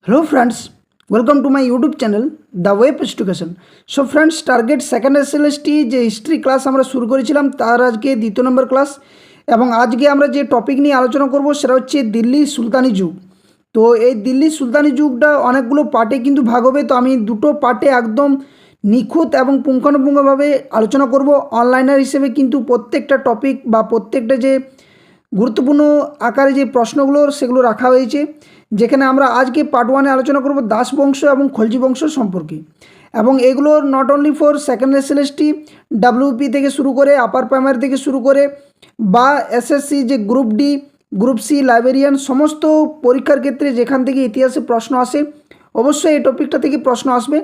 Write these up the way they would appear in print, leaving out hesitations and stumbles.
Hello friends, welcome to my YouTube channel The Web Education. So friends, target second SLST যে history class আমরা শুরু করেছিলাম তার আজকে দ্বিতীয় নম্বর ক্লাস এবং আজকে আমরা যে টপিক নিয়ে আলোচনা করব সেটা হচ্ছে দিল্লি সুলতানি যুগ। তো এই দিল্লি সুলতানি যুগটা অনেকগুলো পার্টে কিন্তু ভাগ হবে, তো আমি দুটো পার্টে একদম নিখুঁত এবং পুঙ্খানুপুঙ্খভাবে আলোচনা করব। অনলাইনার হিসেবে কিন্তু প্রত্যেকটা টপিক বা প্রত্যেকটা যে গুরুত্বপূর্ণ আকারে যে প্রশ্নগুলো সেগুলো রাখা হয়েছে, যেখানে আমরা আজকে পার্ট ওয়ানে আলোচনা করব দাস বংশ এবং খলজি বংশ সম্পর্কে। এবং এগুলো not only for second SLST WP থেকে শুরু করে আপার প্রাইমারি থেকে শুরু করে বা এসএসসি যে group D group C librarian সমস্ত পরীক্ষার ক্ষেত্রে যেখান থেকে ইতিহাসে প্রশ্ন আসে অবশ্যই এই টপিকটা থেকে প্রশ্ন আসবে।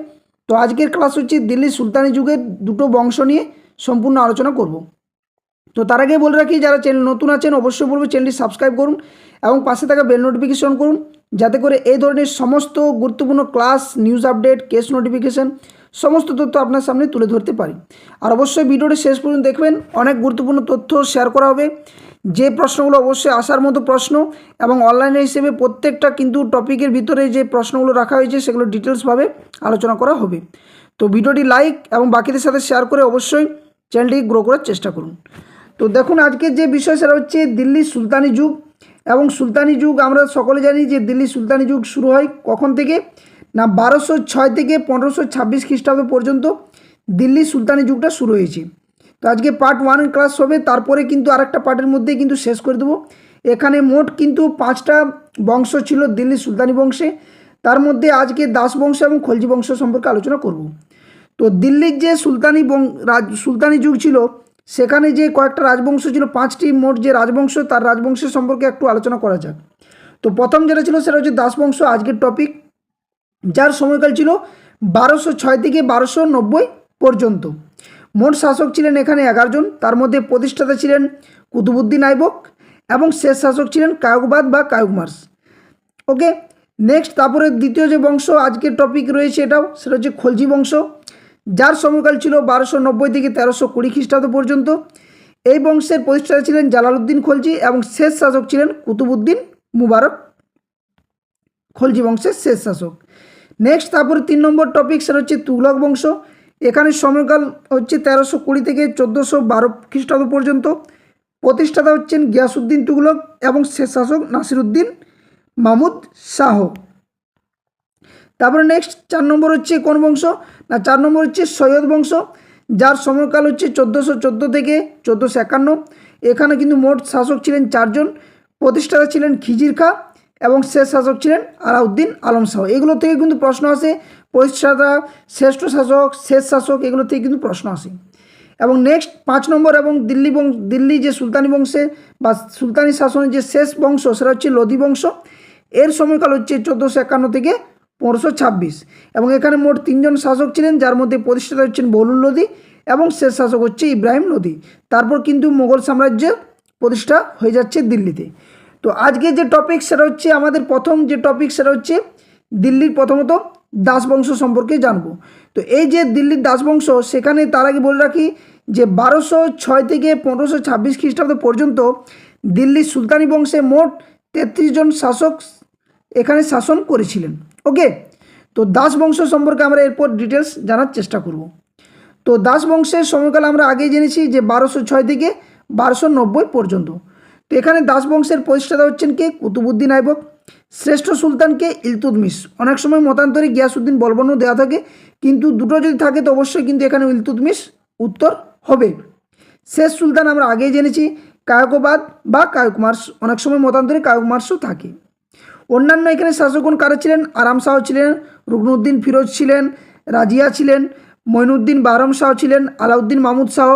তো আজকের ক্লাস হচ্ছে দিল্লি সুলতানি যুগের দুটো বংশ নিয়ে সম্পূর্ণ আলোচনা করব। তো তার আগে বলে রাখি, যারা চ্যানেল নতুন আছেন অবশ্যই বলবো চ্যানেলটি সাবস্ক্রাইব করুন এবং পাশে থাকা বেল নোটিফিকেশন করুন, যাতে করে এই ধরনের সমস্ত গুরুত্বপূর্ণ class, news update, case notification সমস্ত তথ্য আপনার সামনে তুলে ধরতে পারি। আর অবশ্যই ভিডিওটি শেষ পর্যন্ত দেখবেন, অনেক গুরুত্বপূর্ণ তথ্য শেয়ার করা হবে। যে প্রশ্নগুলো অবশ্যই আসার মতো প্রশ্ন এবং অনলাইনে হিসেবে প্রত্যেকটা কিন্তু টপিকের ভিতরে যে প্রশ্নগুলো রাখা হয়েছে সেগুলো ডিটেলসভাবে আলোচনা করা হবে। তো ভিডিওটি লাইক এবং বাকিদের সাথে শেয়ার করে অবশ্যই চ্যানেলটি গ্রো করার চেষ্টা করুন। তো দেখুন, আজকের যে বিষয় সেটা হচ্ছে দিল্লি সুলতানি যুগ। এবং সুলতানি যুগ আমরা সকলে জানি যে দিল্লি সুলতানি যুগ শুরু হয় কখন থেকে না 1206 থেকে 1526 খ্রিস্টাব্দ পর্যন্ত দিল্লি সুলতানি যুগটা শুরু হয়েছে। তো আজকে পার্ট ওয়ান ক্লাস হবে, তারপরে কিন্তু আরেকটা পার্টের মধ্যে কিন্তু শেষ করে দেবো। এখানে মোট কিন্তু 5টা বংশ ছিল দিল্লি সুলতানি বংশে, তার মধ্যে আজকে দাস বংশ এবং খলজি বংশ সম্পর্কে আলোচনা করব। তো দিল্লির যে সুলতানি যুগ ছিল সেখানে যে কয়েকটা রাজবংশ ছিল, 5টি মোট যে রাজবংশ, তার রাজবংশের সম্পর্কে একটু আলোচনা করা যাক। তো প্রথম যেটা ছিল সেটা হচ্ছে দাস বংশ, আজকের টপিক, যার সময়কাল ছিল 1206 থেকে 1290 পর্যন্ত। মোট শাসক ছিলেন এখানে 11 জন, তার মধ্যে প্রতিষ্ঠাতা ছিলেন কুতুবউদ্দিন আইবক এবং শেষ শাসক ছিলেন কায়কবাদ বা কায়কমার্স। ওকে, নেক্সট তারপরে দ্বিতীয় যে বংশ আজকের টপিক রয়েছে সেটা হচ্ছে খলজি বংশ, যার সময়কাল ছিল 1290 থেকে 1320 খ্রিস্টাব্দ পর্যন্ত। এই বংশের প্রতিষ্ঠাতা ছিলেন জালালউদ্দিন খলজি এবং শেষ শাসক ছিলেন কুতুবউদ্দিন মুবারক, খলজি বংশের শেষ শাসক। নেক্সট তারপরে 3 নম্বর টপিক সেটা হচ্ছে তুগলক বংশ। এখানে সময়কাল হচ্ছে 1320 থেকে 1412 খ্রিস্টাব্দ পর্যন্ত। প্রতিষ্ঠাতা হচ্ছেন গিয়াসউদ্দিন তুগলক এবং শেষ শাসক নাসিরউদ্দিন মাহমুদ শাহ। তারপরে নেক্সট 4 নম্বর হচ্ছে কোন বংশ না 4 নম্বর হচ্ছে সৈয়দ বংশ, যার সময়কাল হচ্ছে 1414 থেকে 1451। এখানে কিন্তু মোট শাসক ছিলেন 4 জন, প্রতিষ্ঠাতা ছিলেন খিজির খাঁ এবং শেষ শাসক ছিলেন আলাউদ্দিন আলম শাহ। এগুলো থেকে কিন্তু প্রশ্ন আসে, প্রতিষ্ঠাতা, শ্রেষ্ঠ শাসক, শেষ শাসক, এগুলো থেকে কিন্তু প্রশ্ন আসে। এবং নেক্সট 5 নম্বর এবং দিল্লি যে সুলতানি বংশে বা সুলতানি শাসনের যে শেষ বংশ সেটা হচ্ছে লোধি বংশ। এর সময়কাল হচ্ছে 1451 থেকে 1526 এবং এখানে মোট 3 জন শাসক ছিলেন, যার মধ্যে প্রতিষ্ঠাতা হচ্ছেন বৌলুল লোধি এবং শেষ শাসক হচ্ছে ইব্রাহিম লোধি। তারপর কিন্তু মোগল সাম্রাজ্যের প্রতিষ্ঠা হয়ে যাচ্ছে দিল্লিতে। তো আজকে যে টপিক সেটা হচ্ছে আমাদের প্রথম যে টপিক সেটা হচ্ছে দিল্লির প্রথমত দাস বংশ সম্পর্কে জানবো। তো এই যে দিল্লির দাস বংশ, সেখানে তার আগে বলে রাখি যে 1206 থেকে 1526 খ্রিস্টাব্দ পর্যন্ত দিল্লির সুলতানি বংশে মোট 33 জন শাসক এখানে শাসন করেছিলেন। ওকে, তো দাস বংশ সম্পর্কে আমরা এরপর ডিটেলস জানার চেষ্টা করব। তো দাস বংশের সময়কাল আমরা আগেই জেনেছি যে 1206 থেকে 1290 পর্যন্ত। তো এখানে দাস বংশের প্রতিষ্ঠাতা হচ্ছেন কে? কুতুবউদ্দিন আইবক। শ্রেষ্ঠ সুলতানকে ইলতুৎমিশ। অনেক সময় মতান্তরে গিয়াসউদ্দিন বলবনও দেওয়া থাকে, কিন্তু দুটো যদি থাকে তো অবশ্যই কিন্তু এখানে ইলতুৎমিশ উত্তর হবে। শেষ সুলতান আমরা আগেই জেনেছি কায়কবাদ বা কায়কমার্স, অনেক সময় মতান্তরে কায়কমার্সও থাকে। অন্যান্য এখানে শাসকগণ কারা ছিলেন? আরাম শাহ ছিলেন, রুকনুদ্দিন ফিরোজ ছিলেন, রাজিয়া ছিলেন, মঈনুদ্দিন বাহরম শাহ ছিলেন, আলাউদ্দিন মাহমুদ শাহ,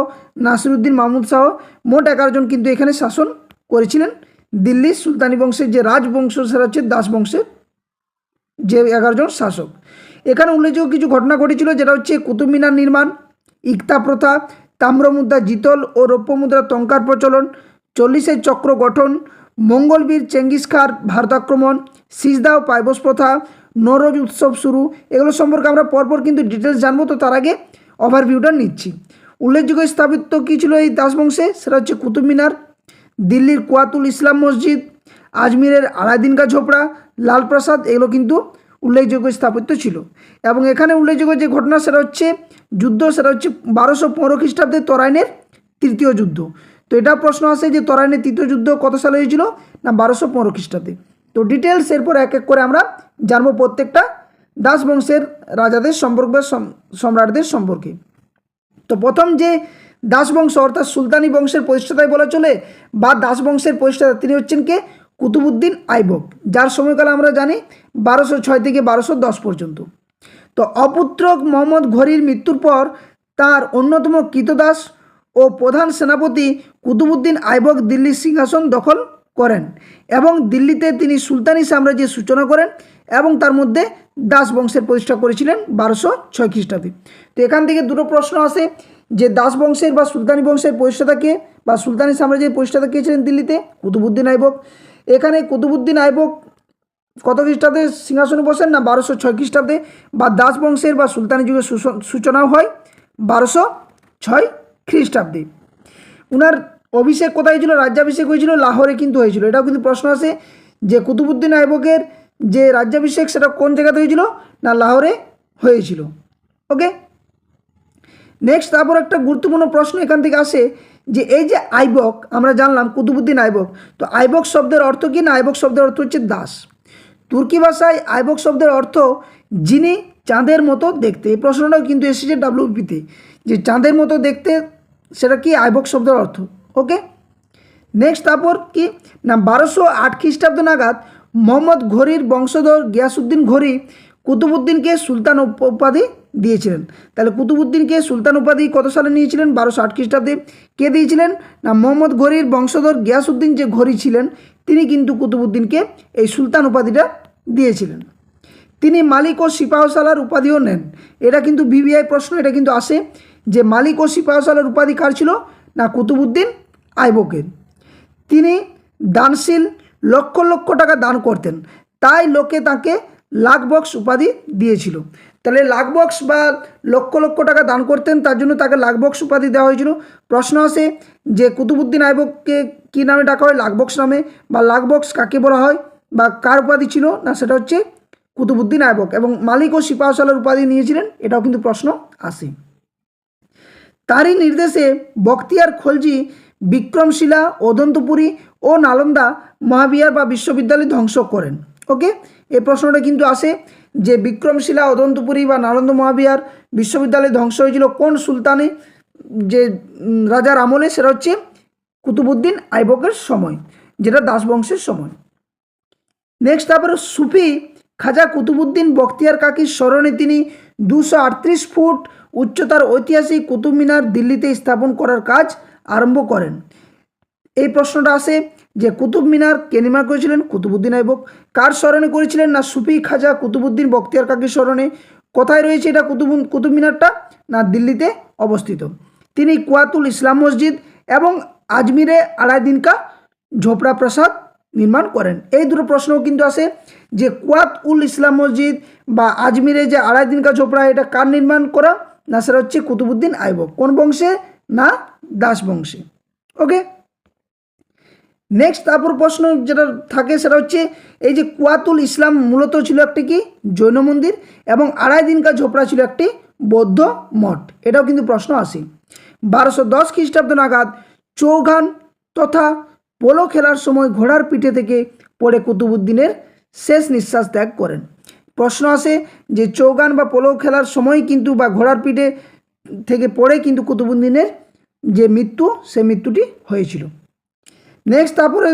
নাসিরউদ্দিন মাহমুদ শাহ। মোট 11 জন কিন্তু এখানে শাসন করেছিলেন। দিল্লির সুলতানি বংশের যে রাজবংশ সেটা হচ্ছে দাস বংশের যে 11 জন শাসক। এখানে উল্লেখযোগ্য কিছু ঘটনা ঘটেছিল, যেটা হচ্ছে কুতুব মিনার নির্মাণ, ইকতা প্রথা, তাম্রমুদ্রা জিতল ও রৌপ্য মুদ্রা টঙ্কার প্রচলন, 40 চক্র গঠন, মঙ্গলবীর চেঙ্গিস খাঁর ভারত আক্রমণ, সিজদা ও পাইবস প্রথা, নরজ উৎসব শুরু। এগুলো সম্পর্কে আমরা পরপর কিন্তু ডিটেলস জানবো। তো তার আগে ওভারভিউটা নিচ্ছি। উল্লেখযোগ্য স্থাপিত কী ছিল এই দাস বংশে, সেটা হচ্ছে কুতুব মিনার, দিল্লির কুয়াতুল ইসলাম মসজিদ, আজমিরের আলাদিন কা ঝোপড়া, লাল প্রসাদ, এগুলো কিন্তু উল্লেখযোগ্য স্থাপত্য ছিল। এবং এখানে উল্লেখযোগ্য যে ঘটনা সেটা হচ্ছে যুদ্ধ, সেটা হচ্ছে 1215 খ্রিস্টাব্দে তরাইনের তৃতীয় যুদ্ধ। তো এটা প্রশ্ন আসে যে তরাইনের তৃতীয় যুদ্ধ কত সালে হয়েছিল, না 1215 খ্রিস্টাব্দে। তো ডিটেলস এরপর এক এক করে আমরা জানবো প্রত্যেকটা দাস বংশের রাজাদের সম্পর্কে, সম্রাটদের সম্পর্কে। তো প্রথম যে দাস বংশ অর্থাৎ সুলতানি বংশের প্রতিষ্ঠাতাই বলা চলে বা দাস বংশের প্রতিষ্ঠাতা, তিনি হচ্ছেন কে, কুতুবুদ্দিন আইবক, যার সময়কাল আমরা জানি 1206 থেকে 1210 পর্যন্ত। তো অপুত্রক মোহাম্মদ ঘোরির মৃত্যুর পর তার অন্যতম কৃতদাস ও প্রধান সেনাপতি কুতুবুদ্দিন আইবক দিল্লির সিংহাসন দখল করেন এবং দিল্লিতে তিনি সুলতানি সাম্রাজ্যের সূচনা করেন এবং তার মধ্যে দাস বংশের প্রতিষ্ঠা করেছিলেন 1206 খ্রিস্টাব্দে। তো এখান থেকে দুটো প্রশ্ন আসে যে দাস বংশের বা সুলতানি বংশের প্রতিষ্ঠাতা কে বা সুলতানি সাম্রাজ্যের প্রতিষ্ঠাতা কে ছিলেন দিল্লিতে, কুতুবুদ্দিন আইবক। এখানে কুতুবুদ্দিন আইবক কত খ্রিস্টাব্দে সিংহাসনে বসেন, না 1206 খ্রিস্টাব্দে, বা দাস বংশের বা সুলতানি যুগের সূচনাও হয় 1206 খ্রিস্টাব্দে। উনার অভিষেক কোথায় হয়েছিল, রাজ্যাভিষেক হয়েছিল লাহোরে কিন্তু হয়েছিল। এটাও কিন্তু প্রশ্ন আসে যে কুতুবুদ্দিন আইবকের যে রাজ্যাভিষেক সেটা কোন জায়গাতে হয়েছিল, না লাহোরে হয়েছিল। ওকে, নেক্সট তারপর একটা গুরুত্বপূর্ণ প্রশ্ন এখান থেকে আসে যে এই যে আইবক আমরা জানলাম কুতুবুদ্দিন আইবক, তো আইবক শব্দের অর্থ কি, না আইবক শব্দের অর্থ হচ্ছে দাস। তুর্কি ভাষায় আইবক শব্দের অর্থ যিনি চাঁদের মতো দেখতে। এই প্রশ্নটাও কিন্তু এসেছে ডাব্লিউপিতে যে চাঁদের মতো দেখতে, সেটা কি আইবক শব্দের অর্থ। ওকে, নেক্সট তারপর কি, না 1208 খ্রিস্টাব্দ নাগাদ মোহাম্মদ ঘোরির বংশধর গিয়াসউদ্দিন ঘোরি কুতুবুদ্দিনকে সুলতান উপাধি দিয়েছিলেন। তাহলে কুতুবুদ্দিনকে সুলতান উপাধি কত সালে নিয়েছিলেন, 1208 খ্রিস্টাব্দে। কে দিয়েছিলেন, না মোহাম্মদ ঘোরির বংশধর গিয়াসউদ্দিন যে ঘোরি ছিলেন তিনি কিন্তু কুতুবুদ্দিনকে এই সুলতান উপাধিটা দিয়েছিলেন। তিনি মালিক ও সিপাহসালার উপাধিও নেন। এটা কিন্তু ভিভিআই প্রশ্ন, এটা কিন্তু আসে যে মালিক ও সিপাহসালার উপাধি কার ছিল, না কুতুবুদ্দিন আইবকের। তিনি দানশীল, লক্ষ লক্ষ টাকা দান করতেন, তাই লোকে তাকে লাখ বক্স উপাধি দিয়েছিল। তাহলে লাখ বক্স বা লক্ষ লক্ষ টাকা দান করতেন, তার জন্য তাকে লাখ বক্স উপাধি দেওয়া হয়েছিল। প্রশ্ন আসে যে কুতুবুদ্দিন আইবককে কী নামে ডাকা হয়, লাখ বক্স নামে, বা লাখ বক্স কাকে বলা হয় বা কার উপাধি ছিল, না সেটা হচ্ছে কুতুবুদ্দিন আইবক। এবং মালিক ও সিপাহসালার উপাধি নিয়েছিলেন, এটাও কিন্তু প্রশ্ন আসে। তারই নির্দেশে বখতিয়ার খলজি বিক্রমশিলা, অদন্তপুরী ও নালন্দা মহাবিহার বা বিশ্ববিদ্যালয় ধ্বংস করেন। ওকে, এই প্রশ্নটা কিন্তু আসে যে বিক্রমশিলা, অদন্তপুরী বা নালন্দা মহাবিহার বিশ্ববিদ্যালয় ধ্বংস হয়েছিল কোন সুলতানে, যে রাজার আমলে, সেটা হচ্ছে কুতুবুদ্দিন আইবকের সময়, যেটা দাস বংশের সময়। নেক্সট তারপরে সুফি খাজা কুতুবুদ্দিন বখতিয়ার কাকির স্মরণে তিনি 238 ফুট উচ্চতার ঐতিহাসিক কুতুব মিনার দিল্লিতে স্থাপন করার কাজ আরম্ভ করেন। এই প্রশ্নটা আসে যে কুতুব মিনার কে নির্মাণ করেছিলেন, কুতুবুদ্দিন আইবক। কার স্মরণে করেছিলেন, না সুফি খাজা কুতুবুদ্দিন বখতিয়ার কাকির স্মরণে। কোথায় রয়েছে এটা কুতুব মিনারটা, না দিল্লিতে অবস্থিত। তিনি কুয়াতুল ইসলাম মসজিদ এবং আজমিরে আলাউদ্দিন কা ঝোপড়া প্রাসাদ নির্মাণ করেন। এই দুটো প্রশ্নও কিন্তু আসে যে কুয়াত উল ইসলাম মসজিদ বা আজমিরে যে আলাউদ্দিন কা ঝোপড়া, এটা কার নির্মাণ করা, না সেটা হচ্ছে কুতুবুদ্দিন আইবক। কোন বংশে, না দাস বংশে। ওকে, নেক্সট তারপর প্রশ্ন যেটা থাকে সেটা হচ্ছে এই যে কুয়াতুল ইসলাম মূলত ছিল একটি কি, জৈন মন্দির, এবং আলাউদ্দিন কা ঝোপড়া ছিল একটি বৌদ্ধ মঠ। এটাও কিন্তু প্রশ্ন আসে। 1210 খ্রিস্টাব্দ নাগাদ চৌগান তথা পোলো খেলার সময় ঘোড়ার পিঠে থেকে পড়ে কুতুবুদ্দিনের শেষ নিঃশ্বাস ত্যাগ করেন। প্রশ্ন আসে যে চৌগান বা পোলো খেলার সময় কিন্তু বা ঘোড়ার পিঠে থেকে পড়ে কিন্তু কুতুবুদ্দিনের যে মৃত্যু, সে মৃত্যুটি হয়েছিল। নেক্সট তারপরে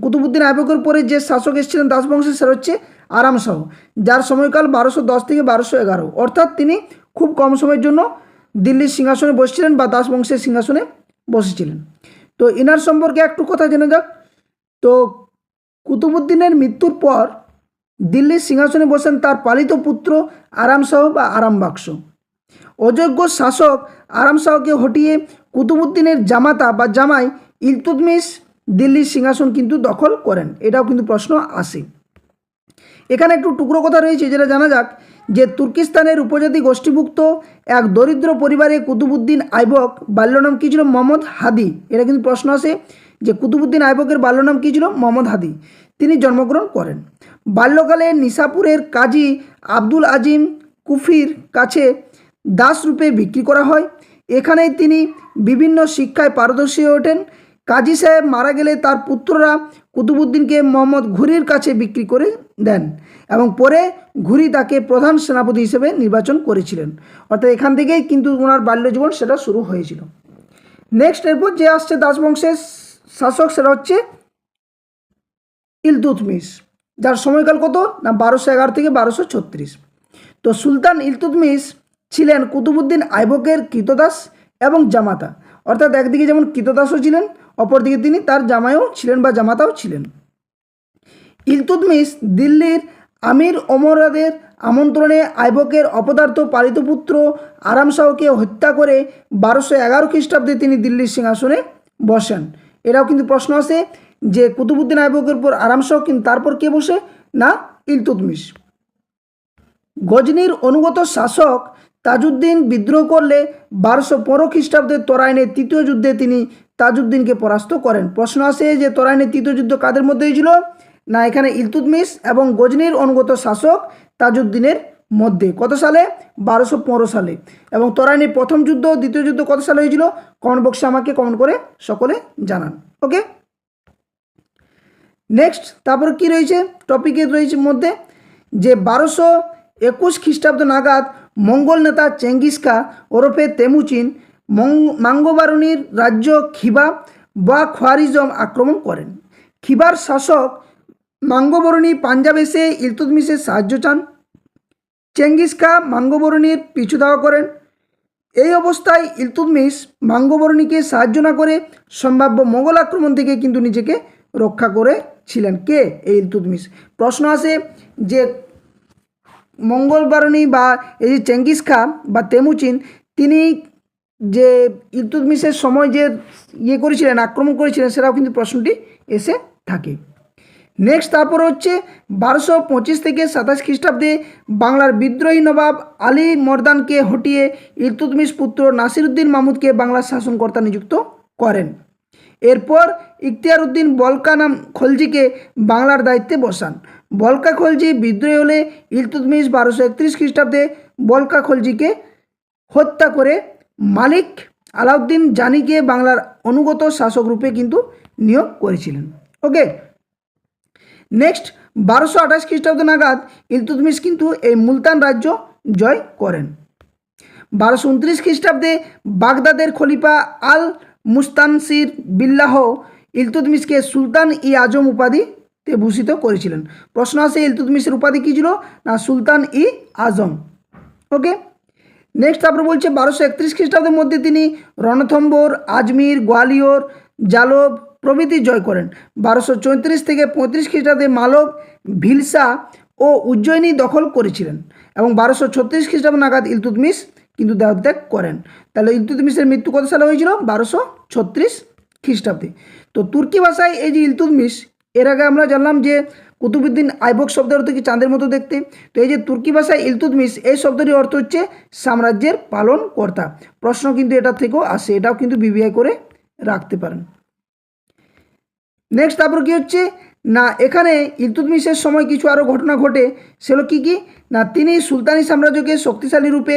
কুতুবুদ্দিন আইবকের পরে যে শাসক এসেছিলেন দাস বংশের, সেটা হচ্ছে আরাম শাহ, যার সময়কাল 1210 থেকে 1211, অর্থাৎ তিনি খুব কম সময়ের জন্য দিল্লির সিংহাসনে বসেছিলেন বা দাস বংশের সিংহাসনে বসেছিলেন। তো ইনার সম্পর্কে একটু কথা জেনে যাক। তো কুতুবুদ্দিনের মৃত্যুর পর দিল্লির সিংহাসনে বসেন তার পালিত পুত্র আরাম শাহ বা আরাম বাক্স। অযোগ্য শাসক আরাম শাহকে হটিয়ে কুতুবুদ্দিনের জামাতা বা জামাই ইলতুৎমিশ দিল্লির সিংহাসন কিন্তু দখল করেন। এটাও কিন্তু প্রশ্ন আসে। এখানে একটু টুকরো কথা রয়েছে যেটা জানা যাক যে তুর্কিস্তানের উপজাতি গোষ্ঠীভুক্ত এক দরিদ্র পরিবারে কুতুবুদ্দিন আইবক বাল্যনাম কী ছিল, মোহাম্মদ হাদি। এটা কিন্তু প্রশ্ন আসে যে কুতুবউদ্দিন আইবকের বাল্য নাম কী ছিল? মোহাম্মদ হাদি। তিনি জন্মগ্রহণ করেন। বাল্যকালে নিশাপুরের কাজী আব্দুল আজিম কুফির কাছে দাস রূপে বিক্রি করা হয়। এখানেই তিনি বিভিন্ন শিক্ষায় পারদর্শী হয়ে ওঠেন। কাজী সাহেব মারা গেলে তার পুত্ররা কুতুবউদ্দিনকে মোহাম্মদ ঘুরির কাছে বিক্রি করে দেন এবং পরে ঘুরি তাকে প্রধান সেনাপতি হিসেবে নির্বাচন করেছিলেন। অর্থাৎ এখান থেকেই কিন্তু ওনার বাল্যজীবন সেটা শুরু হয়েছিল। নেক্সট এরপর যে আসছে দাস বংশের শাসক, সেটা হচ্ছে ইলতুৎমিশ, যার সময়কাল কত না 1211 থেকে 1236। তো সুলতান ইলতুৎমিশ ছিলেন কুতুবউদ্দিন আইবকের কৃতদাস এবং জামাতা। অর্থাৎ একদিকে যেমন কৃতদাসও ছিলেন, অপরদিকে তিনি তার জামাইও ছিলেন বা জামাতাও ছিলেন। ইলতুৎমিশ দিল্লির আমির ওমরাদের আমন্ত্রণে আইবকের অপদার্থ পালিত পুত্র আরাম শাহকে হত্যা করে 1211 খ্রিস্টাব্দে তিনি দিল্লির সিংহাসনে বসেন। এটাও কিন্তু প্রশ্ন আছে যে কুতুবউদ্দিন আইবকের পর আরাম শাহ, কিন্তু তারপর কে বসে? না, ইলতুৎমিশ। গজনির অনুগত শাসক তাজউদ্দিন বিদ্রোহ করলে 1215 খ্রিস্টাব্দে তরাইনের তৃতীয় যুদ্ধে তিনি তাজউদ্দিনকে পরাস্ত করেন। প্রশ্ন আসে যে তরাইনের তৃতীয় যুদ্ধ কাদের মধ্যে হয়েছিল? না, এখানে ইলতুৎমিশ এবং গজনির অনুগত শাসক তাজউদ্দিনের মধ্যে। কত সালে? 1215 সালে। এবং তরাইনের প্রথম যুদ্ধ, দ্বিতীয় যুদ্ধ কত সালে হয়েছিল? কমেন্ট বক্সে আমাকে কমেন্ট করে সকলে জানান। ওকে, নেক্সট তারপর কি রয়েছে টপিকে রয়েছে মধ্যে যে 1221 খ্রিস্টাব্দ নাগাদ মঙ্গল নেতা চেঙ্গিস খা ওরফে তেমুচিন মাঙ্গোবারুনির রাজ্য খিবা বা খোয়ারিজম আক্রমণ করেন। খিবার শাসক মাঙ্গোবরণী পাঞ্জাব এসে ইলতুৎমিশের সাহায্য চান। চেঙ্গিস খা মাঙ্গোবরণীর পিছু ধাওয়া করেন। এই অবস্থায় ইলতুৎমিশ মাঙ্গোবরণীকে সাহায্য না করে সম্ভাব্য মোগল আক্রমণ থেকে কিন্তু নিজেকে রক্ষা করেছিলেন। কে? এই ইলতুৎমিশ। প্রশ্ন আসে যে মঙ্গলবারণী বা এই যে চেঙ্গিস খা বা তেমুচিন, তিনি যে ইলতুৎমিশের সময় যে করেছিলেন, আক্রমণ করেছিলেন, সেটাও কিন্তু প্রশ্নটি এসে থাকে। নেক্সট তারপর হচ্ছে 1225 থেকে 27 খ্রিস্টাব্দে বাংলার বিদ্রোহী নবাব আলী মর্দানকে হটিয়ে ইলতুৎমিশ পুত্র নাসিরউদ্দিন মাহমুদকে বাংলার শাসনকর্তা নিযুক্ত করেন। এরপর ইখতিয়ার উদ্দিন বলকা নাম খলজিকে বাংলার দায়িত্বে বসান। বলকা খলজি বিদ্রোহী হলে ইলতুৎমিশ 1231 খ্রিস্টাব্দে বলকা খলজিকে হত্যা করে মালিক আলাউদ্দিন জানিকে বাংলার অনুগত শাসক রূপে কিন্তু নিয়োগ করেছিলেন। ওকে, নেক্সট 1228 খ্রিস্টাব্দ নাগাদ ইলতুৎমিশ কিন্তু এই মুলতান রাজ্য জয় করেন। 1229 খ্রিস্টাব্দে বাগদাদের খলিফা আল মুস্তানসির বিল্লাহ ইলতুৎমিশকে সুলতান ই আজম উপাধিতে ভূষিত করেছিলেন। প্রশ্ন আসে ইলতুৎমিশের উপাধি কী ছিল? না, সুলতান ই আজম। ওকে, নেক্সট তারপর বলছে 1231 খ্রিস্টাব্দের মধ্যে তিনি রণথম্বর, আজমির, গোয়ালিয়র, জালব প্রভৃতি জয় করেন। 1234 থেকে 35 খ্রিস্টাব্দে মালব, ভিলসা ও উজ্জয়িনী দখল করেছিলেন এবং 1236 খ্রিস্টাব্দ নাগাদ ইলতুৎমিশ কিন্তু দেহত্যাগ করেন। তাহলে ইলতুৎমিশের মৃত্যু কত সালে হয়েছিল? 1236 খ্রিস্টাব্দে। তো তুর্কি ভাষায় এই যে ইলতুৎমিশ, এর আগে আমরা জানলাম যে কুতুবউদ্দিন আইবক শব্দের অর্থ কি চাঁদের মতো দেখতে। তো এই যে তুর্কি ভাষায় ইলতুৎমিশ, এই শব্দটির অর্থ হচ্ছে সাম্রাজ্যের পালনকর্তা। প্রশ্ন কিন্তু এটা থেকেও আসে, এটাও কিন্তু বিবেচনা করে রাখতে পারেন। নেক্সট তারপর কি হচ্ছে না, এখানে ইলতুৎমিশের সময় কিছু আরও ঘটনা ঘটে। সেগুলো কী কী? না, তিনি সুলতানি সাম্রাজ্যকে শক্তিশালী রূপে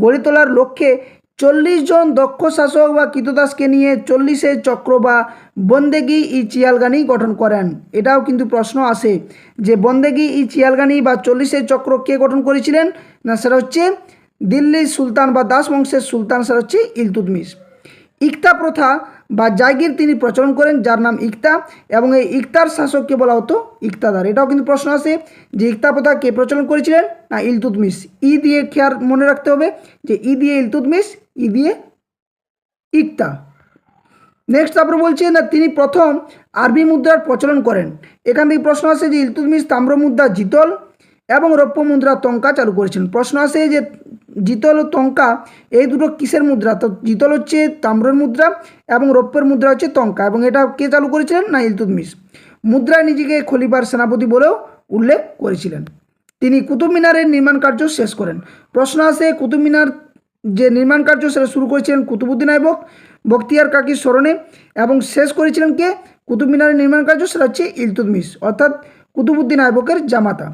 গড়ে তোলার লক্ষ্যে 40 জন দক্ষ শাসক বা কৃতদাসকে নিয়ে 40 চক্র বা বন্দেগি ই চিয়ালগানি গঠন করেন। এটাও কিন্তু প্রশ্ন আসে যে বন্দেগি ই চিয়ালগানি বা 40 চক্র কে গঠন করেছিলেন? না, সেটা হচ্ছে দিল্লির সুলতান বা দাস বংশের সুলতান, সেটা হচ্ছে ইলতুৎমিশ। ইকতা প্রথা বা জায়গির তিনি প্রচলন করেন, যার নাম ইকতা, এবং এই ইকতার শাসককে বলা হতো ইকতাদার। এটাও কিন্তু প্রশ্ন আছে যে ইকতা প্রথা কে প্রচলন করেছিলেন? না, ইলতুৎমিশ। ই দিয়ে খেয়াল মনে রাখতে হবে যে ই দিয়ে ইলতুৎমিশ, ই দিয়ে ইকতা। নেক্সট তারপর বলছে না, তিনি প্রথম আরবি মুদ্রার প্রচলন করেন। এখান থেকে প্রশ্ন আসে যে ইলতুৎমিশ তাম্র মুদ্রা জিতল এবং রৌপ্য মুদ্রা তঙ্কা চালু করেছিলেন। প্রশ্ন আসে যে জিতল ও তঙ্কা এই দুটো কিসের মুদ্রা? তো জিতল হচ্ছে তাম্রের মুদ্রা এবং রৌপ্যের মুদ্রা হচ্ছে তঙ্কা, এবং এটা কে চালু করেছিলেন? না, ইলতুৎমিশ। মুদ্রায় নিজেকে খলিফার সেনাপতি বলেও উল্লেখ করেছিলেন। তিনি কুতুব মিনারের নির্মাণ কার্য শেষ করেন। প্রশ্ন আসে কুতুব মিনার যে নির্মাণ কার্য সেটা শুরু করেছিলেন কুতুবুদ্দিন আইবক বখতিয়ার কাকির স্মরণে, এবং শেষ করেছিলেন কে? কুতুব মিনারের নির্মাণ কার্য সেটা হচ্ছে ইলতুৎমিশ, অর্থাৎ কুতুবুদ্দিন আইবকের জামাতা।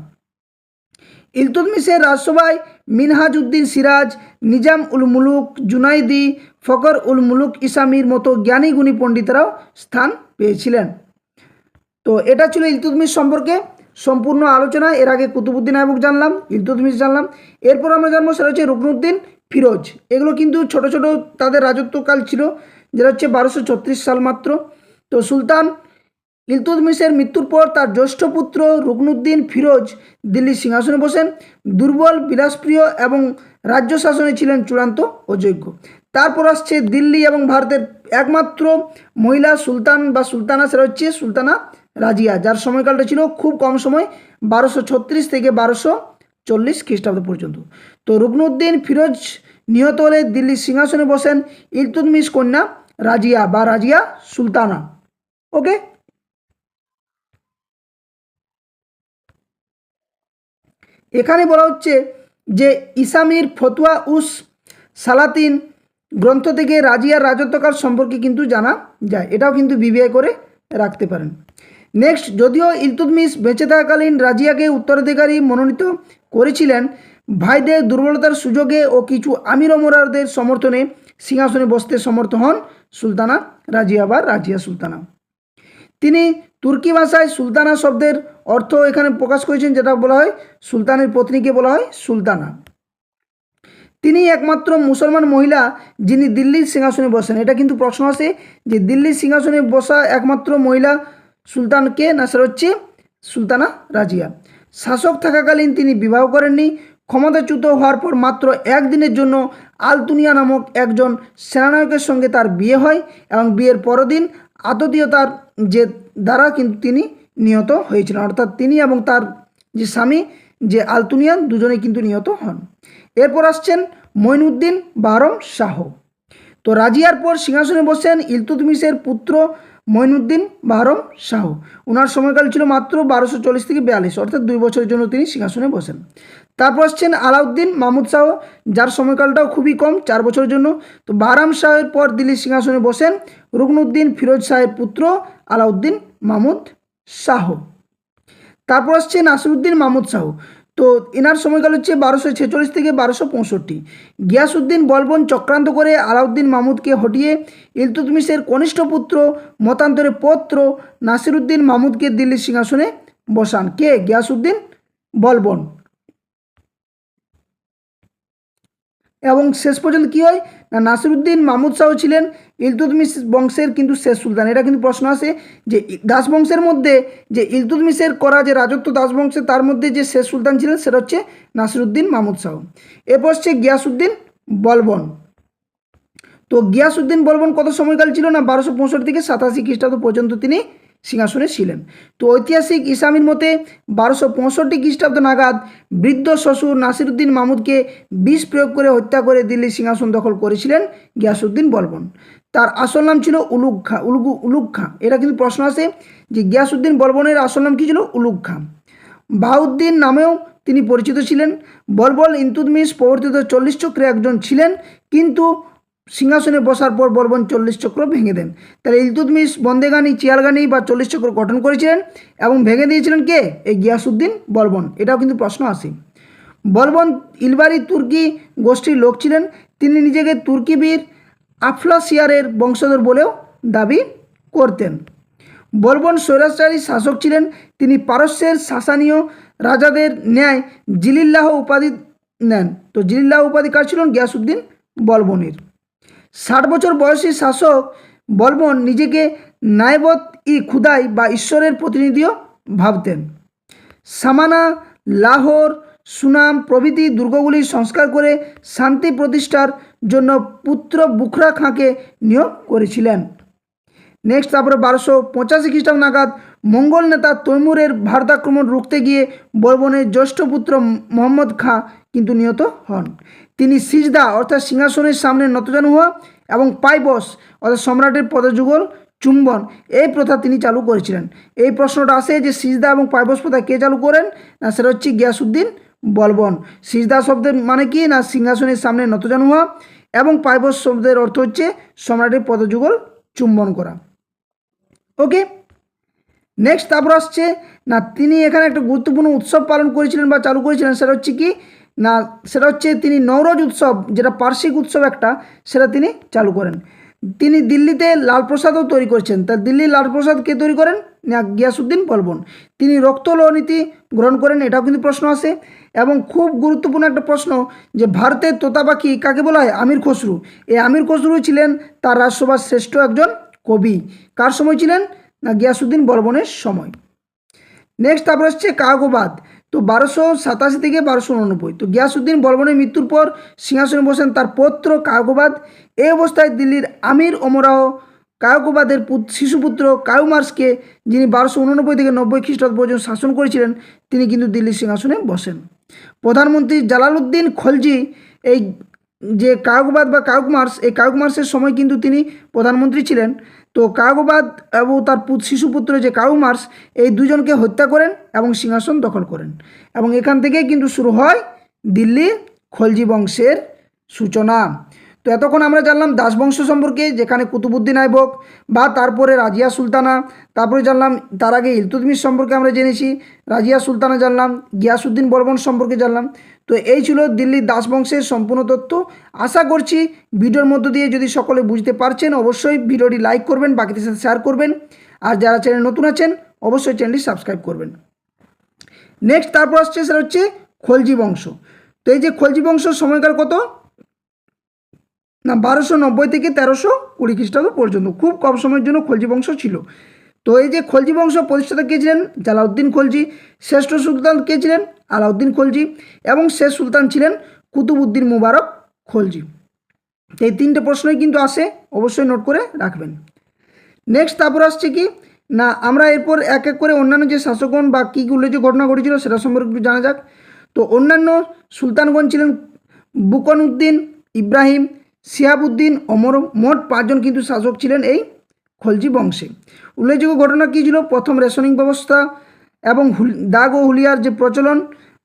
ইলতুৎমিশের রাজসভায় মিনহাজ উদ্দিন সিরাজ, নিজাম উল মুলুক জুনাইদি, ফকর উল মুলুক ইসামির মতো জ্ঞানী গুণী পণ্ডিতরাও স্থান পেয়েছিলেন। তো এটা ছিল ইলতুৎমিশ সম্পর্কে সম্পূর্ণ আলোচনা। এর আগে কুতুবুদ্দিন আইবক জানলাম, ইলতুৎমিশ জানলাম, এরপর আমরা জানবো সেটা হচ্ছে রুকনুদ্দিন ফিরোজ। এগুলো কিন্তু ছোট ছোট তাদের রাজত্বকাল ছিল, যেটা হচ্ছে 1236 সাল মাত্র। তো সুলতান ইলতুৎমিশের মৃত্যুর পর তার জ্যেষ্ঠ পুত্র রুকনুদ্দিন ফিরোজ দিল্লির সিংহাসনে বসেন। দুর্বল, বিলাসপ্রিয় এবং রাজ্য শাসনে ছিলেন চূড়ান্ত অযোগ্য। তারপর আসছে দিল্লি এবং ভারতের একমাত্র মহিলা সুলতান বা সুলতানা, সেটা হচ্ছে সুলতানা রাজিয়া, যার সময়কালটা ছিল খুব কম সময়, 1236 থেকে 1240 খ্রিস্টাব্দ পর্যন্ত। তো রুকনুদ্দিন ফিরোজ নিহত হলে দিল্লির সিংহাসনে বসেন ইলতুৎমিশ কন্যা রাজিয়া বা রাজিয়া সুলতানা। ওকে, এখানে বলা হচ্ছে যে ইসামির ফতুয়া উস সালাতিন গ্রন্থ থেকে রাজিয়ার রাজত্বকাল সম্পর্কে কিন্তু জানা যায়, এটাও কিন্তু বিবেক করে রাখতে পারেন। নেক্সট, যদিও ইলতুৎমিশ বেঁচে থাকাকালীন রাজিয়াকে উত্তরাধিকারী মনোনীত করেছিলেন, ভাইদের দুর্বলতার সুযোগে ও কিছু আমির ওমরাদের সমর্থনে সিংহাসনে বসতে সমর্থ হন সুলতানা রাজিয়া বা রাজিয়া সুলতানা। তিনি তুর্কি ভাষায় সুলতানা শব্দের অর্থ এখানে প্রকাশ করেছেন, যেটা বলা হয় সুলতানের পত্নীকে বলা হয় সুলতানা। তিনি একমাত্র মুসলমান মহিলা যিনি দিল্লির সিংহাসনে বসেন। এটা কিন্তু প্রশ্ন আসে যে দিল্লির সিংহাসনে বসা একমাত্র মহিলা সুলতানকে, না সেটা হচ্ছে সুলতানা রাজিয়া। শাসক থাকাকালীন তিনি বিবাহ করেননি। ক্ষমতাচ্যুত হওয়ার পর মাত্র একদিনের জন্য আলতুনিয়া নামক একজন সেনানায়কের সঙ্গে তার বিয়ে হয় এবং বিয়ের পরদিন আততীয়তার যে দ্বারা কিন্তু তিনি নিহত হয়েছিলেন, অর্থাৎ তিনি এবং তার যে স্বামী যে আলতুনিয়ান দুজনেই কিন্তু নিহত হন। এরপর আসছেন মঈনুদ্দিন বাহরম শাহ। তো রাজিয়ার পর সিংহাসনে বসেন ইলতুৎমিশের পুত্র মঈনুদ্দিন বাহরম শাহ। ওনার সময়কাল ছিল মাত্র 1240 থেকে 42, অর্থাৎ 2 বছরের জন্য তিনি সিংহাসনে বসেন। তারপর আসছেন আলাউদ্দিন মাহমুদ শাহ, যার সময়কালটাও খুবই কম, 4 বছরের জন্য। তো বাহরাম শাহের পর দিল্লির সিংহাসনে বসেন রুকনুদ্দিন ফিরোজ শাহের পুত্র আলাউদ্দিন মাহমুদ শাহ। তারপর আসছে নাসিরুদ্দিন মাহমুদ শাহ। তো এনার সময়কাল হচ্ছে 1246 থেকে 1265। গিয়াসউদ্দিন বলবন চক্রান্ত করে আলাউদ্দিন মাহমুদকে হটিয়ে ইলতুৎমিশের কনিষ্ঠ পুত্র মতান্তরে পৌত্র নাসিরুদ্দিন মাহমুদকে দিল্লির সিংহাসনে বসান। কে? গিয়াসউদ্দিন বলবন। এবং শেষ পর্যন্ত কী হয় না, নাসিরুদ্দিন মাহমুদ শাহ ছিলেন ইলতুৎমিশ বংশের কিন্তু শেষ সুলতান। এটা কিন্তু প্রশ্ন আসে যে দাস বংশের মধ্যে যে ইলতুৎমিশের করা যে রাজত্ব দাস বংশের, তার মধ্যে যে শেষ সুলতান ছিলেন সেটা হচ্ছে নাসিরুদ্দিন মাহমুদ শাহ। এরপর হচ্ছে গিয়াসউদ্দিন বলবন। তো গিয়াসউদ্দিন বলবন কত সময়কাল ছিল না, 1265 থেকে 87 খ্রিস্টাব্দ পর্যন্ত তিনি সিংহাসনে ছিলেন। তো ঐতিহাসিক ইসামির মতে 1265 খ্রিস্টাব্দ নাগাদ বৃদ্ধ শ্বশুর নাসিরুদ্দিন মাহমুদকে বিষ প্রয়োগ করে হত্যা করে দিল্লির সিংহাসন দখল করেছিলেন গিয়াসউদ্দিন বলবন। তার আসল নাম ছিল উলুগ খাঁ। এটা কিন্তু প্রশ্ন আসে যে গিয়াসউদ্দিন বলবনের আসল নাম কী ছিল? উলুগ খাঁ। বাহাউদ্দিন নামেও তিনি পরিচিত ছিলেন। বলবন ইলতুৎমিশ প্রবর্তিত 40 চক্রে একজন ছিলেন, কিন্তু সিংহাসনে বসার পর বলবন 40 চক্র ভেঙে দেন। তাহলে ইলতুৎমিশ বন্দেগানি, চিয়ালগানি বা 40 চক্র গঠন করেছিলেন এবং ভেঙে দিয়েছিলেন কে? এই গিয়াসউদ্দিন বলবন। এটাও কিন্তু প্রশ্ন আসে। বলবন ইলবারি তুর্কি গোষ্ঠীর লোক ছিলেন। তিনি নিজেকে তুর্কি বীর আফলাসিয়ারের বংশধর বলেও দাবি করতেন। বলবন স্বৈরাচারী শাসক ছিলেন। তিনি পারস্যের সাসানীয় রাজাদের ন্যায় জিলিল্লাহ উপাধি নেন। তো জিলিল্লাহ উপাধি কার ছিলেন? গিয়াসউদ্দিন বলবনের। 60 বছর বয়সী শাসক বলবন নিজেকে নায়েবত ই খুদাই বা ঈশ্বরের প্রতিনিধিও ভাবতেন। সামানা, লাহোর, সুনাম প্রভৃতি দুর্গগুলি সংস্কার করে শান্তি প্রতিষ্ঠার জন্য পুত্র বুখরা খাঁকে নিয়োগ করেছিলেন। নেক্সট, তারপরে 1285 খ্রিস্টাব্দ নাগাদ মঙ্গল নেতা তৈমুরের ভারত আক্রমণ রুখতে গিয়ে বলবনের জ্যেষ্ঠ পুত্র মোহাম্মদ খাঁ কিন্তু নিহত হন। তিনি সিজদা অর্থাৎ সিংহাসনের সামনে নতজানু হওয়া এবং পাইবস অর্থাৎ সম্রাটের পদযুগল চুম্বন এই প্রথা তিনি চালু করেছিলেন। এই প্রশ্নটা আসে যে সিজদা এবং পাইবস প্রথা কে চালু করেন, না সেটা হচ্ছে গিয়াসউদ্দিন বলবন। সিজদা শব্দের মানে কি না সিংহাসনের সামনে নতজানু হওয়া, এবং পাইবস শব্দের অর্থ হচ্ছে সম্রাটের পদযুগল চুম্বন করা। ওকে, নেক্সট তারপর আসছে না তিনি এখানে একটা গুরুত্বপূর্ণ উৎসব পালন করেছিলেন বা চালু করেছিলেন, সেটা হচ্ছে কি না সেটা হচ্ছে তিনি নওরোজ উৎসব, যেটা পার্শ্বিক উৎসব একটা, সেটা তিনি চালু করেন। তিনি দিল্লিতে লাল প্রসাদও তৈরি করেছেন। তা দিল্লির লাল প্রসাদ কে তৈরি করেন না গিয়াসুদ্দিন বলবন। তিনি রক্তলহ নীতি গ্রহণ করেন, এটাও কিন্তু প্রশ্ন আসে। এবং খুব গুরুত্বপূর্ণ একটা প্রশ্ন যে ভারতের তোতা পাখি কাকে বলা হয়? আমির খসরু। এই আমির খসরু ছিলেন তার রাজসভার শ্রেষ্ঠ একজন কবি। কার সময় ছিলেন না গিয়াসুদ্দিন বলবনের সময়। নেক্সট তারপর হচ্ছে কাগোবাদ। তো 1287 থেকে 1289। তো গিয়াসুদ্দিন বলবনের মৃত্যুর পর সিংহাসনে বসেন তার পৌত্র কাগোবাদ। এই অবস্থায় দিল্লির আমির ওমরাহ কায়কোবাদের শিশুপুত্র কায়ুমার্সকে, যিনি 1289 থেকে 90 খ্রিস্টাব্দ পর্যন্ত শাসন করেছিলেন, তিনি কিন্তু দিল্লির সিংহাসনে বসেন। প্রধানমন্ত্রী জালালউদ্দিন খলজি এই যে কায়কোবাদ বা কায়ুকমার্স, এই কায়ুকমার্সের সময় কিন্তু তিনি প্রধানমন্ত্রী ছিলেন। তো কায়কোবাদ এবং তার শিশুপুত্র যে কায়ুমার্স, এই দুজনকে হত্যা করেন এবং সিংহাসন দখল করেন। এবং এখান থেকেই কিন্তু শুরু হয় দিল্লি খলজি বংশের সূচনা। তো এতক্ষণ আমরা জানলাম দাস বংশ সম্পর্কে, যেখানে কুতুবুদ্দিন আইবক বা তারপরে রাজিয়া সুলতানা, তারপরে জানলাম তার আগে ইলতুৎমিশ সম্পর্কে আমরা জেনেছি, রাজিয়া সুলতানা জানলাম, গিয়াসুদ্দিন বলবন সম্পর্কে জানলাম। তো এই ছিল দিল্লির দাস বংশের সম্পূর্ণ তথ্য। আশা করছি ভিডিওর মধ্য দিয়ে যদি সকলে বুঝতে পারছেন, অবশ্যই ভিডিওটি লাইক করবেন, বাকিদের সাথে শেয়ার করবেন, আর যারা চ্যানেল নতুন আছেন অবশ্যই চ্যানেলটি সাবস্ক্রাইব করবেন। নেক্সট তারপর আসছে সেটা হচ্ছে খলজি বংশ। তো এই যে খলজি বংশ সময়কাল কত না 1290 থেকে 1320 খ্রিস্টাব্দ পর্যন্ত, খুব কম সময়ের জন্য খলজি বংশ ছিল। তো এই যে খলজি বংশ প্রতিষ্ঠাতা কে ছিলেন? জালাউদ্দিন খলজি। শ্রেষ্ঠ সুলতান কে ছিলেন? আলাউদ্দিন খলজি। এবং শেষ সুলতান ছিলেন কুতুবউদ্দিন মুবারক খলজি। এই তিনটে প্রশ্নই কিন্তু আসে, অবশ্যই নোট করে রাখবেন। নেক্সট তারপর আসছে কি না আমরা এরপর এক এক করে অন্যান্য যে শাসকগণ বা কী উল্লেখযোগ্য ঘটনা ঘটেছিল সেটা সম্পর্কে একটু জানা যাক। তো অন্যান্য সুলতানগণ ছিলেন বুকনউদ্দিন, ইব্রাহিম, শিহাবুদ্দিন, অমর, মোট 5 জন কিন্তু শাসক ছিলেন এই খলজি বংশে। উল্লেখযোগ্য ঘটনা কী ছিল? প্রথম রেশনিং ব্যবস্থা এবং দাগ ও হুলিয়ার যে প্রচলন,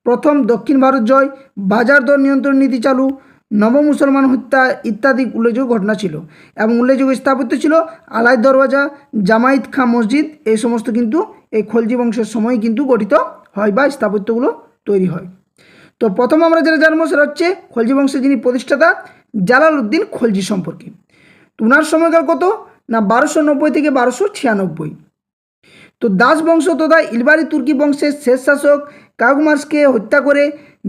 প্রথম দক্ষিণ ভারত জয়, বাজার দর নিয়ন্ত্রণ নীতি চালু, নব মুসলমান হত্যা ইত্যাদি উল্লেখযোগ্য ঘটনা ছিল। এবং উল্লেখযোগ্য স্থাপত্য ছিল আলাই দরওয়াজা, জামাইত খাঁ মসজিদ, এই সমস্ত কিন্তু এই খলজি বংশের সময় কিন্তু গঠিত হয় বা স্থাপত্যগুলো তৈরি হয়। তো প্রথম আমরা যেটা জানবো সেটা হচ্ছে খলজি বংশের যিনি প্রতিষ্ঠাতা জালালউদ্দিন খলজি সম্পর্কে। তো ওনার সময়কাল কত না 1290 থেকে 1296। তো দাস বংশ তথা ইলবারি তুর্কি বংশের শেষ শাসক কায়ুমার্সকে হত্যা করে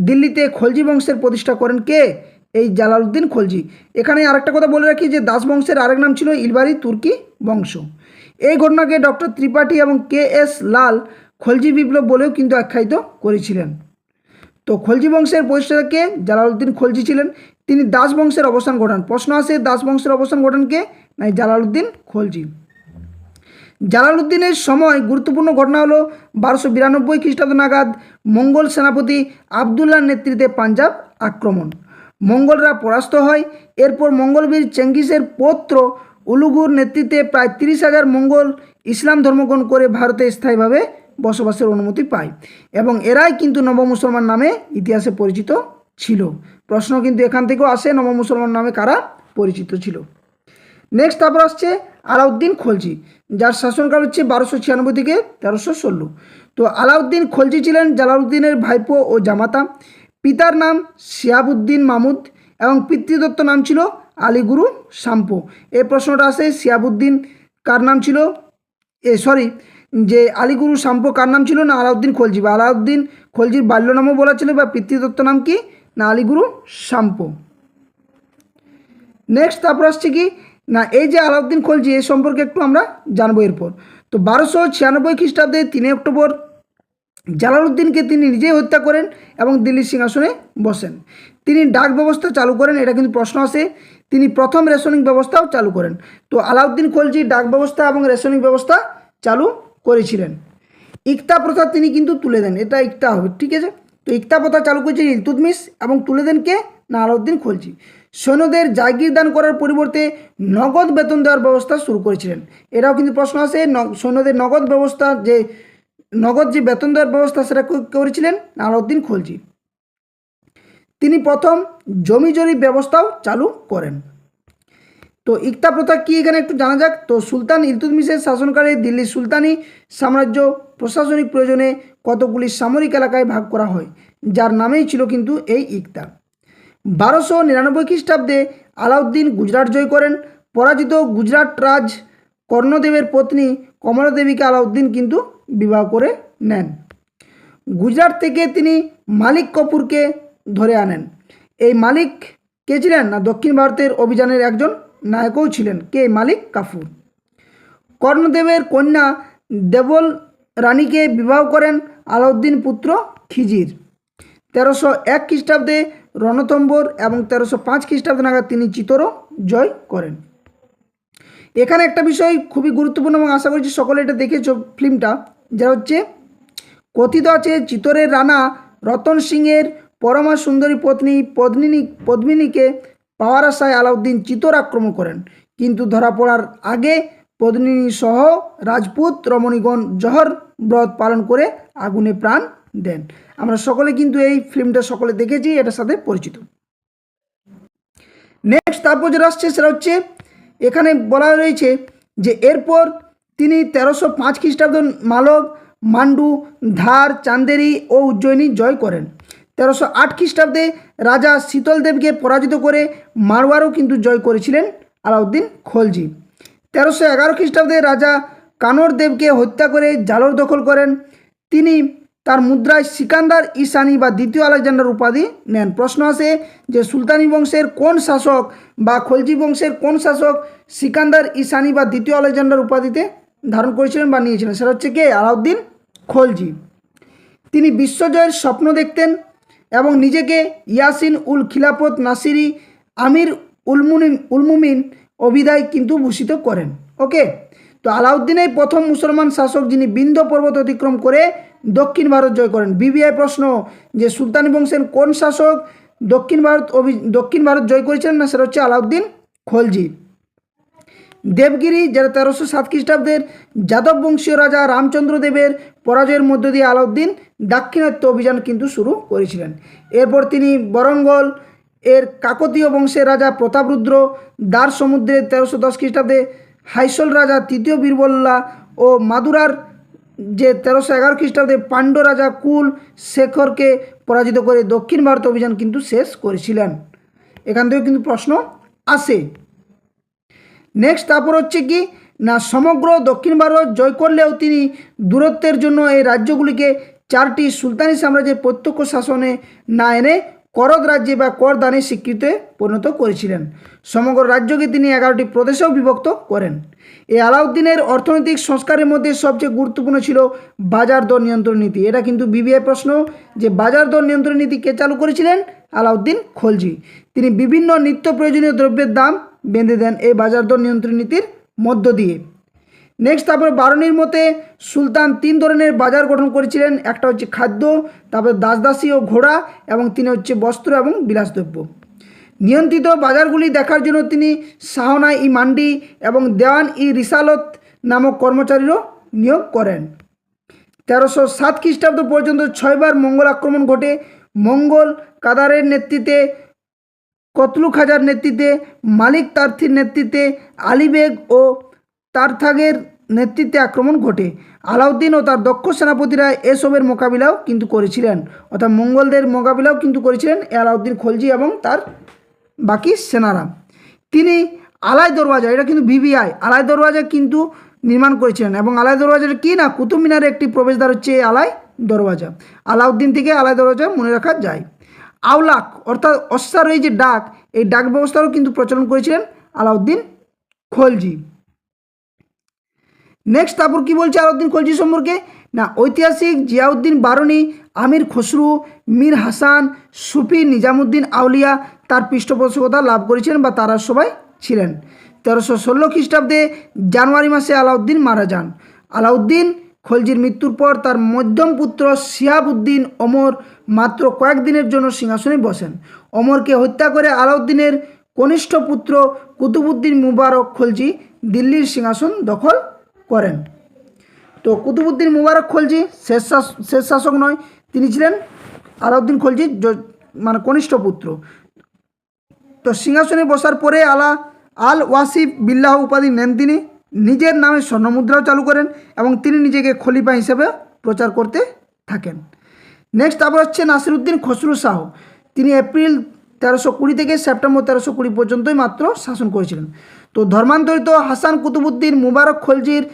দিল্লিতে খলজি বংশের প্রতিষ্ঠা করেন কে? এই জালালউদ্দিন খলজি। এখানে আরেকটা কথা বলে রাখি যে দাস বংশের আরেক নাম ছিল ইলবারি তুর্কি বংশ। এই ঘটনাকে ডক্টর ত্রিপাঠী এবং কে.এস. লাল খলজি বিপ্লব বলেও কিন্তু আখ্যায়িত করেছিলেন। তো খলজি বংশের প্রতিষ্ঠাতাকে জালালউদ্দিন খলজি ছিলেন। তিনি দাস বংশের অবসান ঘটান। প্রশ্ন আসে দাস বংশের অবসান ঘটান কে? না জালালউদ্দিন খলজি। জালালউদ্দিনের সময় গুরুত্বপূর্ণ ঘটনা হলো 1292 খ্রিস্টাব্দ নাগাদ মঙ্গল সেনাপতি আবদুল্লার নেতৃত্বে পাঞ্জাব আক্রমণ। মঙ্গলরা পরাস্ত হয়। এরপর মঙ্গলবীর চেঙ্গিসের পৌত্র উলুগুর নেতৃত্বে প্রায় 30,000 মঙ্গল ইসলাম ধর্মগ্রহণ করে ভারতে স্থায়ীভাবে বসবাসের অনুমতি পায় এবং এরাই কিন্তু নব মুসলমান নামে ইতিহাসে পরিচিত ছিল। প্রশ্ন কিন্তু এখান থেকেও আসে, নব মুসলমান নামে কারা পরিচিত ছিল। নেক্সট তারপর আসছে আলাউদ্দিন খলজি, যার শাসনকাল হচ্ছে 1296 থেকে 1316। তো আলাউদ্দিন খলজি ছিলেন জালালউদ্দিনের ভাইপো ও জামাতা। পিতার নাম শিহাবুদ্দিন মাহমুদ এবং পিতৃদত্ত নাম ছিল আলীগুরু শাম্পো। এই প্রশ্নটা আসে শিহাবুদ্দিন কার নাম ছিল, যে আলীগুরু শাম্পো কার নাম ছিল না আলাউদ্দিন খলজি, বা আলাউদ্দিন খলজির বাল্য নামও বলা ছিল বা পিতৃদত্ত নাম কি না আলীগুরু শাম্পো। নেক্সট তারপর আসছে কি না এই যে আলাউদ্দিন খলজি এ সম্পর্কে একটু আমরা জানবো এরপর। তো 1296 খ্রিস্টাব্দে 3 অক্টোবর জালালউদ্দিনকে তিনি নিজেই হত্যা করেন এবং দিল্লির সিংহাসনে বসেন। তিনি ডাক ব্যবস্থা চালু করেন, এটা কিন্তু প্রশ্ন আসে। তিনি প্রথম রেশনিং ব্যবস্থাও চালু করেন। তো আলাউদ্দিন খলজি ডাক ব্যবস্থা এবং রেশনিং ব্যবস্থা চালু করেছিলেন। ইকতা প্রথা তিনি কিন্তু তুলে দেন, এটা ইকতা হবে, ঠিক আছে। তো ইকতা প্রথা চালু করেছিলেন ইলতুৎমিশ এবং তুলে দেন কে না আলাউদ্দিন খলজি। সৈন্যদের জাগির দান করার পরিবর্তে নগদ বেতন দেওয়ার ব্যবস্থা শুরু করেছিলেন। এটাও কিন্তু প্রশ্ন আসে, সৈন্যদের নগদ ব্যবস্থা যে নগদ যে বেতন দেওয়ার ব্যবস্থা সেটা করেছিলেন আলাউদ্দিন খলজি। তিনি প্রথম জমি জরিপ ব্যবস্থাও চালু করেন। তো ইকতা প্রথা কি এখানে একটু জানা যাক। তো সুলতান ইলতুৎমিশের শাসনকালে দিল্লির সুলতানি সাম্রাজ্য প্রশাসনিক প্রয়োজনে কতগুলি সামরিক এলাকায় ভাগ করা হয়, যার নামেই ছিল কিন্তু এই ইকতা। 1299 খ্রিস্টাব্দে আলাউদ্দিন গুজরাট জয় করেন। পরাজিত গুজরাট রাজ কর্ণদেবের পত্নী কমলা দেবীকে আলাউদ্দিন কিন্তু বিবাহ করে নেন। গুজরাট থেকে তিনি মালিক কাফুরকে ধরে আনেন। এই মালিক কে ছিলেন না দক্ষিণ ভারতের অভিযানের একজন নায়কও ছিলেন, কে মালিক কাফুর। কর্ণদেবের কন্যা দেবল রানীকে বিবাহ করেন আলাউদ্দিন পুত্র খিজির। 1301 খ্রিস্টাব্দে রণথম্বর এবং 1305 খ্রিস্টাব্দে নাগাদ তিনি চিতোরও জয় করেন। এখানে একটা বিষয় খুবই গুরুত্বপূর্ণ এবং আশা করছি সকলে এটা দেখেছো ফিল্মটা, যা হচ্ছে কথিত আছে চিতোরের রানা রতন সিংয়ের পরমা সুন্দরী পত্নী পদ্মিনীকে পাওয়ার আশায় আলাউদ্দিন চিতোর আক্রমণ করেন, কিন্তু ধরা পড়ার আগে পদ্মিনী সহ রাজপুত রমণীগণ জহর ব্রত পালন করে আগুনে প্রাণ দেন। আমরা সকলে কিন্তু এই ফিল্মটা সকলে দেখেছি, এটার সাথে পরিচিত। নেক্সট তারপর যেটা আসছে সেটা হচ্ছে এখানে বলা রয়েছে যে এরপর তিনি 1305 খ্রিস্টাব্দ মালব, মান্ডু, ধার, চান্দেরি ও উজ্জয়িনী জয় করেন। 1308 খ্রিস্টাব্দে রাজা শীতলদেবকে পরাজিত করে মারওয়ারও কিন্তু জয় করেছিলেন আলাউদ্দিন খলজি। 1311 খ্রিস্টাব্দে রাজা কানর দেবকে হত্যা করে জালোর দখল করেন। তিনি তার মুদ্রায় সিকান্দার ঈশানী বা দ্বিতীয় আলেকজান্ডার উপাধি নেন। প্রশ্ন আসে যে সুলতানি বংশের কোন শাসক বা খলজি বংশের কোন শাসক সিকান্দার ঈশানী বা দ্বিতীয় আলেকজান্ডার উপাধিতে ধারণ করেছিলেন বা নিয়েছিলেন, সেটা হচ্ছে কে? আলাউদ্দিন খলজি। তিনি বিশ্বজয়ের স্বপ্ন দেখতেন এবং নিজেকে ইয়াসিন উল খিলাফত নাসিরি আমির উলমুমিন অভিধায় কিন্তু ভূষিত করেন। ওকে, তো আলাউদ্দিনের প্রথম মুসলমান শাসক যিনি বিন্ধ্য পর্বত অতিক্রম করে দক্ষিণ ভারত জয় করেন। বিবিআই প্রশ্ন যে সুলতানি বংশের কোন শাসক দক্ষিণ ভারত জয় করেছিলেন, না সেটা হচ্ছে আলাউদ্দিন খলজি। দেবগিরি, যেটা 1307 খ্রিস্টাব্দের যাদব বংশীয় রাজা রামচন্দ্র দেবের পরাজয়ের মধ্য দিয়ে আলাউদ্দিন দাক্ষিণাত্য অভিযান কিন্তু শুরু করেছিলেন। এরপর তিনি বরঙ্গল এর কাকতীয় বংশের রাজা প্রতাপরুদ্র, দ্বার সমুদ্রের 1310 খ্রিস্টাব্দে হাইসল রাজা তৃতীয় বীরবল্লা ও মাদুরার যে 1311 খ্রিস্টাব্দে পাণ্ড রাজা কুল শেখরকে পরাজিত করে দক্ষিণ ভারত অভিযান কিন্তু শেষ করেছিলেন। এখান থেকে কিন্তু প্রশ্ন আসে। নেক্সট তারপর হচ্ছে কি না সমগ্র দক্ষিণ ভারত জয় করলেও তিনি দূরত্বের জন্য এই রাজ্যগুলিকে 4টি সুলতানি সাম্রাজ্যের প্রত্যক্ষ শাসনে না এনে করদ রাজ্যে বা করদানে স্বীকৃতি পরিণত করেছিলেন। সমগ্র রাজ্যকে তিনি 11টি প্রদেশেও বিভক্ত করেন। এই আলাউদ্দিনের অর্থনৈতিক সংস্কারের মধ্যে সবচেয়ে গুরুত্বপূর্ণ ছিল বাজার দর নিয়ন্ত্রণ নীতি। এটা কিন্তু বিবিআই প্রশ্ন যে বাজার দর নিয়ন্ত্রণ নীতি কে চালু করেছিলেন? আলাউদ্দিন খলজি। তিনি বিভিন্ন নিত্য প্রয়োজনীয় দ্রব্যের দাম বেঁধে দেন এই বাজার দর নিয়ন্ত্রণ নীতির মধ্য দিয়ে। নেক্সট তারপর বারুণীর মতে সুলতান 3 ধরনের বাজার গঠন করেছিলেন। একটা হচ্ছে খাদ্য, তারপর দাসদাসী ও ঘোড়া, এবং তিনি হচ্ছে বস্ত্র এবং বিলাসদ্রব্য। নিয়ন্ত্রিত বাজারগুলি দেখার জন্য তিনি শাহনা ই মান্ডি এবং দেওয়ান ই রিসালত নামক কর্মচারীরও নিয়োগ করেন। 1307 খ্রিস্টাব্দ পর্যন্ত 6 বার মঙ্গল আক্রমণ ঘটে। মঙ্গল কাদারের নেতৃত্বে, কতলু খাজার নেতৃত্বে, মালিক তার্থির নেতৃত্বে, আলীবেগ ও তারথাগের নেতৃত্বে আক্রমণ ঘটে। আলাউদ্দিন ও তার দক্ষ সেনাপতিরা এসবের মোকাবিলাও কিন্তু করেছিলেন, অর্থাৎ মঙ্গলদের মোকাবিলাও কিন্তু করেছিলেন আলাউদ্দিন খলজি এবং তার বাকি সেনারা। তিনি আলাই দরওয়াজা, এটা কিন্তু বিবিআই, আলাই দরওয়াজা কিন্তু নির্মাণ করেছিলেন এবং আলাই দরওয়াজাটা কি না কুতুব মিনারের একটি প্রবেশদ্বার হচ্ছে আলাই দরওয়াজা। আলাউদ্দিন থেকে আলাই দরওয়াজা মনে রাখা যায়। আউলাক অর্থাৎ অশ্বারোহী যে ডাক, এই ডাক ব্যবস্থারও কিন্তু প্রচলন করেছিলেন আলাউদ্দিন খলজি। নেক্সট তারপর কি বলছে আলাউদ্দিন খলজি সম্পর্কে না ঐতিহাসিক জিয়াউদ্দিন বারুণী, আমির খসরু, মীর হাসান, সুফি নিজামুদ্দিন আউলিয়া তার পৃষ্ঠপোষকতা লাভ করেছিলেন বা তারা সবাই ছিলেন। 1316 খ্রিস্টাব্দে জানুয়ারি মাসে আলাউদ্দিন মারা যান। আলাউদ্দিন খলজির মৃত্যুর পর তার মধ্যম পুত্র শিহাবুদ্দিন ওমর মাত্র কয়েকদিনের জন্য সিংহাসনে বসেন। ওমরকে হত্যা করে আলাউদ্দিনের কনিষ্ঠ পুত্র কুতুবুদ্দিন মুবারক খলজি দিল্লির সিংহাসন দখল করেন। তো কুতুবুদ্দিন মুবারক খলজি শেষ শাসক নয়, তিনি ছিলেন আলাউদ্দিন খলজির মানে কনিষ্ঠ পুত্র। তো সিংহাসনে বসার পরে আল ওয়াসিফ বিল্লাহ উপাধি নেন তিনি। নিজের নামে স্বর্ণমুদ্রাও চালু করেন এবং তিনি নিজেকে খলিফা হিসেবে প্রচার করতে থাকেন। নেক্সট আবার হচ্ছে নাসিরউদ্দিন খসরু শাহ। তিনি এপ্রিল 1320 থেকে সেপ্টেম্বর 1320 পর্যন্তই মাত্র শাসন করেছিলেন। তো ধর্মান্তরিত হাসান কুতুবুদ্দিন মুবারক খলজির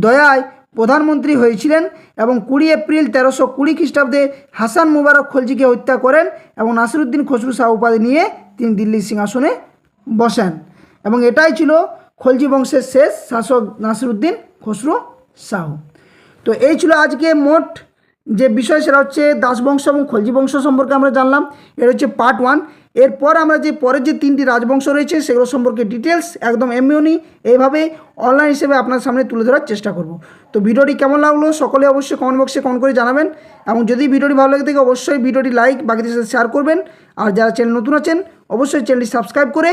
দয়ায় প্রধানমন্ত্রী হয়েছিলেন এবং 20 এপ্রিল 1320 খ্রিস্টাব্দে হাসান মুবারক খলজিকে হত্যা করেন এবং নাসিরউদ্দিন খসরু শাহ উপাধি নিয়ে তিনি দিল্লির সিংহাসনে বসেন এবং এটাই ছিল খলজি বংশের শেষ শাসক নাসিরউদ্দিন খসরু শাহ। তো এই ছিল আজকে মোট যে বিষয়, সেটা হচ্ছে দাস বংশ এবং খলজি বংশ সম্পর্কে আমরা জানলাম। এর হচ্ছে পার্ট 1। এরপর আমরা যে পরের যে 3টি রাজবংশ রয়েছে সেগুলো সম্পর্কে ডিটেলস একদম এমনি এইভাবে অনলাইন হিসেবে আপনার সামনে তুলে ধরার চেষ্টা করব। তো ভিডিওটি কেমন লাগলো সকলে অবশ্যই কমেন্ট বক্সে কমেন্ট করে জানাবেন এবং যদি ভিডিওটি ভালো লাগে থাকে অবশ্যই ভিডিওটি লাইক বাকিদের সাথে শেয়ার করবেন। আর যারা চ্যানেল নতুন আছেন অবশ্যই চ্যানেলটি সাবস্ক্রাইব করে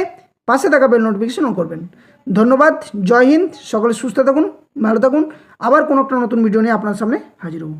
পাশে থাকা বেল নোটিফিকেশন অন করবেন। ধন্যবাদ, জয় হিন্দ, সকলে সুস্থ থাকুন, ভালো থাকুন। আবার কোনো একটা নতুন ভিডিও নিয়ে আপনার সামনে হাজির হব।